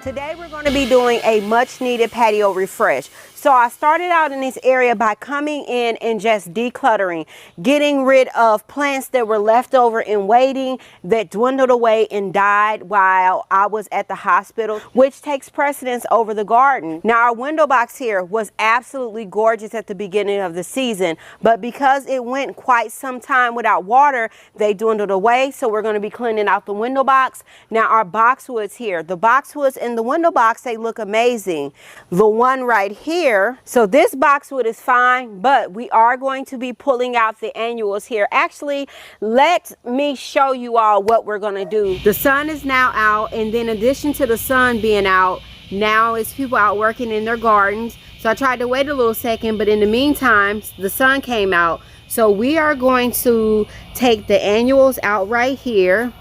Today we're going to be doing a much needed patio refresh. So I started out in this area by coming in and just decluttering, getting rid of plants that were left over in waiting, that dwindled away and died while I was at the hospital, which takes precedence over the garden. Now our window box here was absolutely gorgeous at the beginning of the season, but because it went quite some time without water, they dwindled away. So we're going to be cleaning out the window box. Now our boxwoods here, the boxwoods in the window box, they look amazing. The one right here, so this boxwood is fine, but we are going to be pulling out the annuals here. Actually, let me show you all what we're going to do. The sun is now out, and then in addition to the sun being out, now it's people out working in their gardens. So I tried to wait a little second, but in the meantime, the sun came out. So we are going to take the annuals out right here.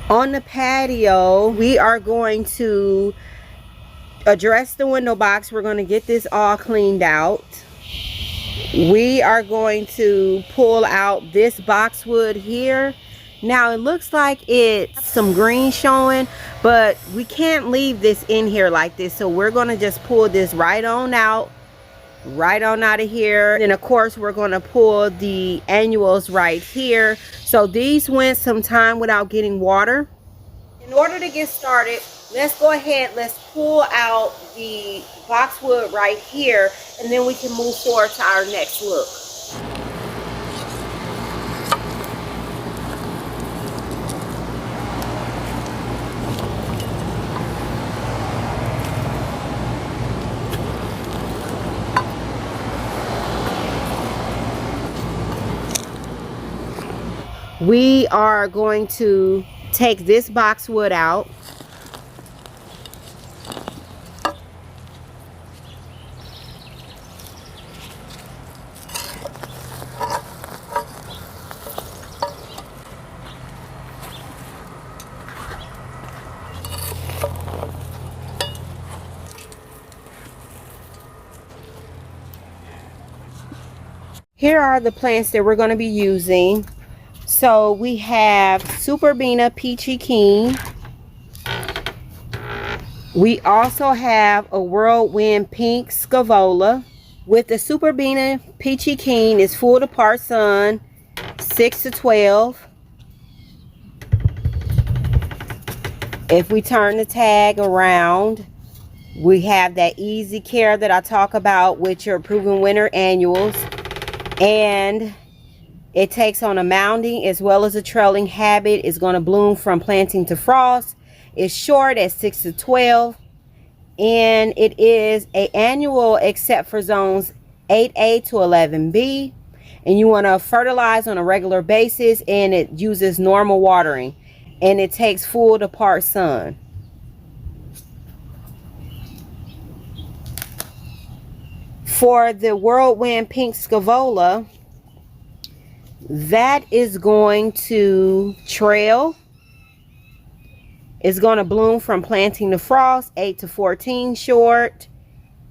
On the patio, we are going to address the window box. We're going to get this all cleaned out. We are going to pull out this boxwood here. Now it looks like it's some green showing, but we can't leave this in here like this. So we're going to just pull this right on out of here. And of course we're going to pull the annuals right here. So these went some time without getting water. In order to get started, let's go ahead, let's pull out the boxwood right here, and then we can move forward to our next look. We are going to take this boxwood out. Here are the plants that we're going to be using. So we have Superbena Peachy Keen. We also have a Whirlwind Pink Scaevola. With the Superbena Peachy Keen, is full to part sun, 6 to 12. If we turn the tag around, we have that easy care that I talk about with your proven winter annuals. And it takes on a mounding as well as a trailing habit. It's going to bloom from planting to frost. It's short at 6 to 12. And it is an annual except for zones 8A to 11B. And you want to fertilize on a regular basis, and it uses normal watering. And it takes full to part sun. For the Whirlwind Pink Scaevola, that is going to trail. It's going to bloom from planting to frost, 8 to 14 short.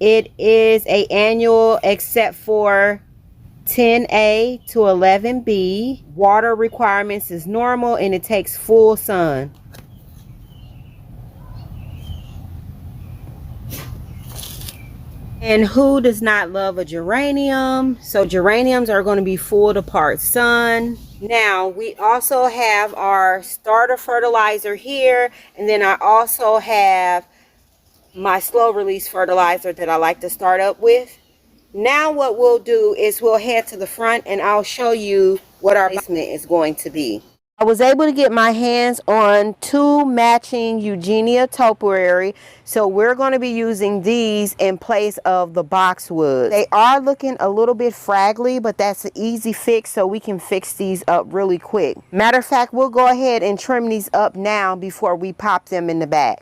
It is an annual except for 10A to 11B. Water requirements is normal, and it takes full sun. And who does not love a geranium? So geraniums are going to be full to part sun. Now we also have our starter fertilizer here, and then I also have my slow release fertilizer that I like to start up with. Now what we'll do is we'll head to the front, and I'll show you what our placement is going to be. I was able to get my hands on 2 matching Eugenia topiary, so we're going to be using these in place of the boxwood. They are looking a little bit fraggly, but that's an easy fix, so we can fix these up really quick. Matter of fact, we'll go ahead and trim these up now before we pop them in the back.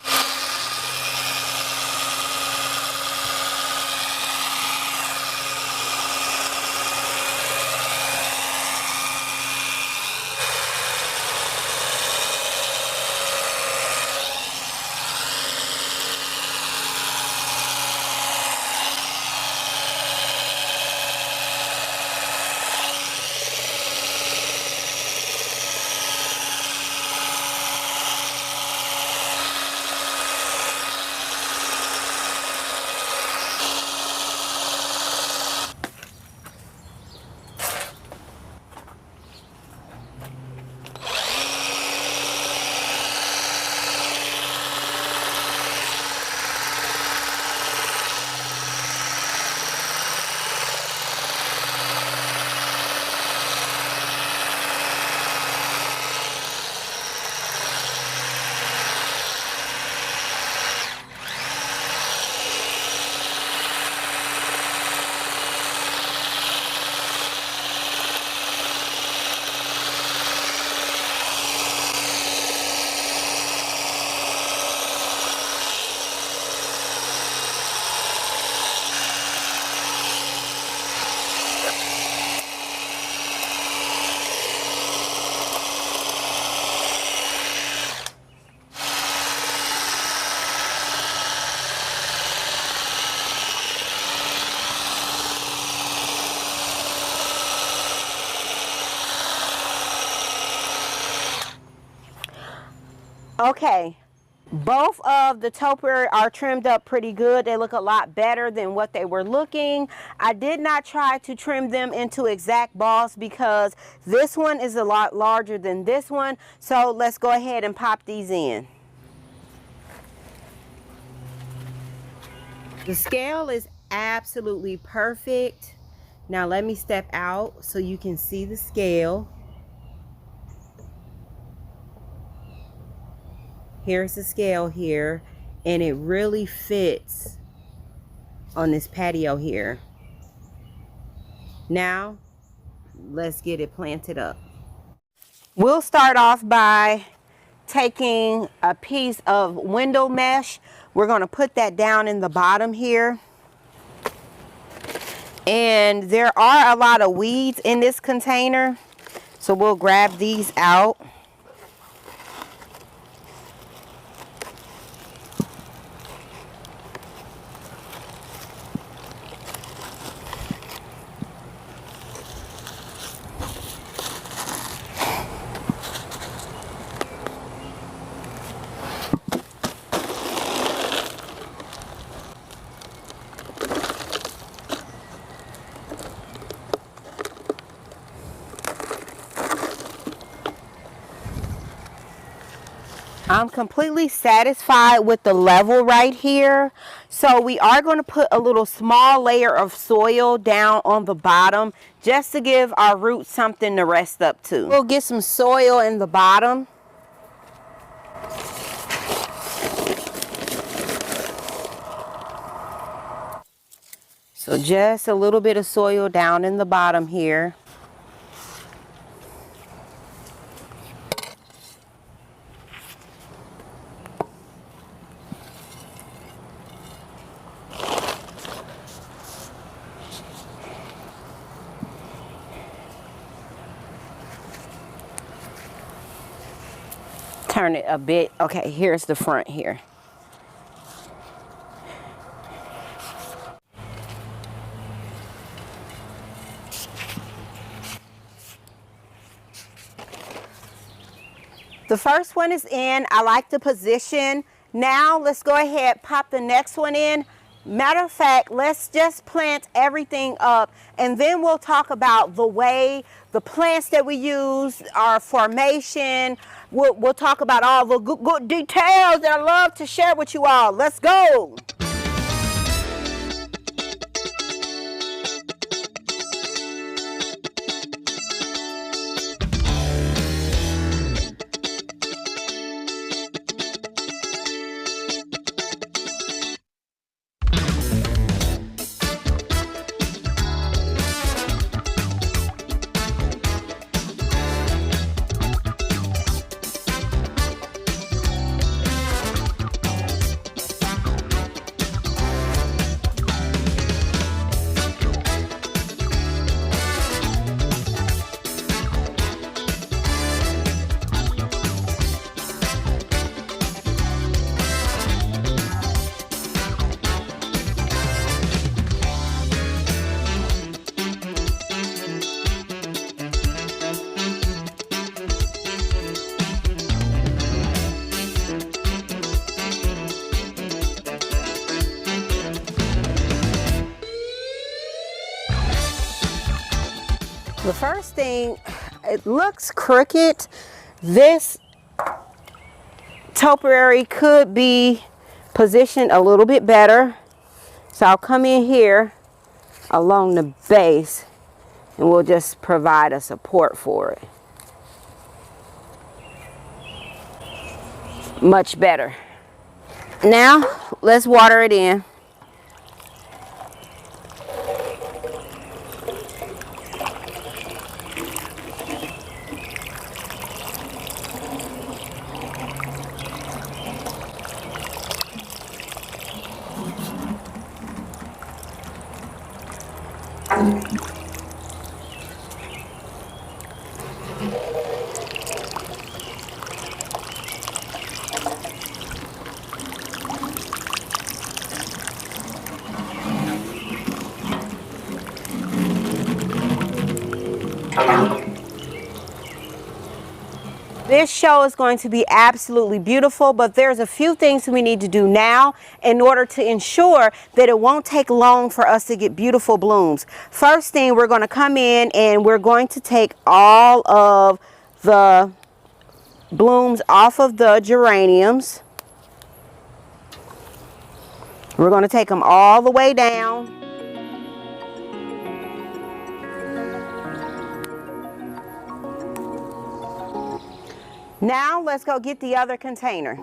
Okay, both of the topiary are trimmed up pretty good. They look a lot better than what they were looking. I did not try to trim them into exact balls because this one is a lot larger than this one. So let's go ahead and pop these in. The scale is absolutely perfect. Now let me step out so you can see the scale. Here's the scale here, and it really fits on this patio here. Now let's get it planted up. We'll start off by taking a piece of window mesh. We're going to put that down in the bottom here. And there are a lot of weeds in this container, so we'll grab these out. I'm completely satisfied with the level right here. So we are going to put a little small layer of soil down on the bottom just to give our roots something to rest up to. We'll get some soil in the bottom. So just a little bit of soil down in the bottom here. Turn it a bit. Okay, here's the front here. The first one is in. I like the position. Now let's go ahead, pop the next one in. Matter of fact, let's just plant everything up, and then we'll talk about the way the plants that we use, our formation. We'll talk about all the good details that I love to share with you all. Let's go. The first thing, it looks crooked. This topiary could be positioned a little bit better. So I'll come in here along the base and we'll just provide a support for it. Much better. Now let's water it in. This show is going to be absolutely beautiful, but there's a few things we need to do now in order to ensure that it won't take long for us to get beautiful blooms. First thing, we're going to come in and we're going to take all of the blooms off of the geraniums. We're going to take them all the way down. Now let's go get the other container.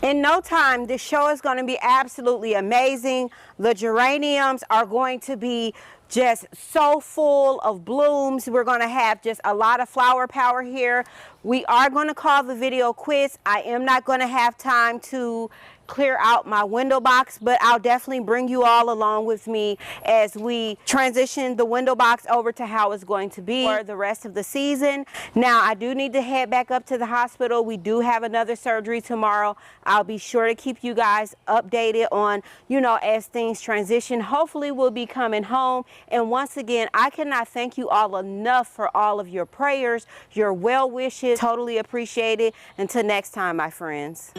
In no time, this show is going to be absolutely amazing. The geraniums are going to be just so full of blooms. We're going to have just a lot of flower power here. We are going to call the video quits. I am not going to have time to clear out my window box, but I'll definitely bring you all along with me as we transition the window box over to how it's going to be for the rest of the season. Now, I do need to head back up to the hospital. We do have another surgery tomorrow. I'll be sure to keep you guys updated on, you know, as things transition. Hopefully we'll be coming home. And once again, I cannot thank you all enough for all of your prayers, your well wishes. Totally appreciate it. Until next time, my friends.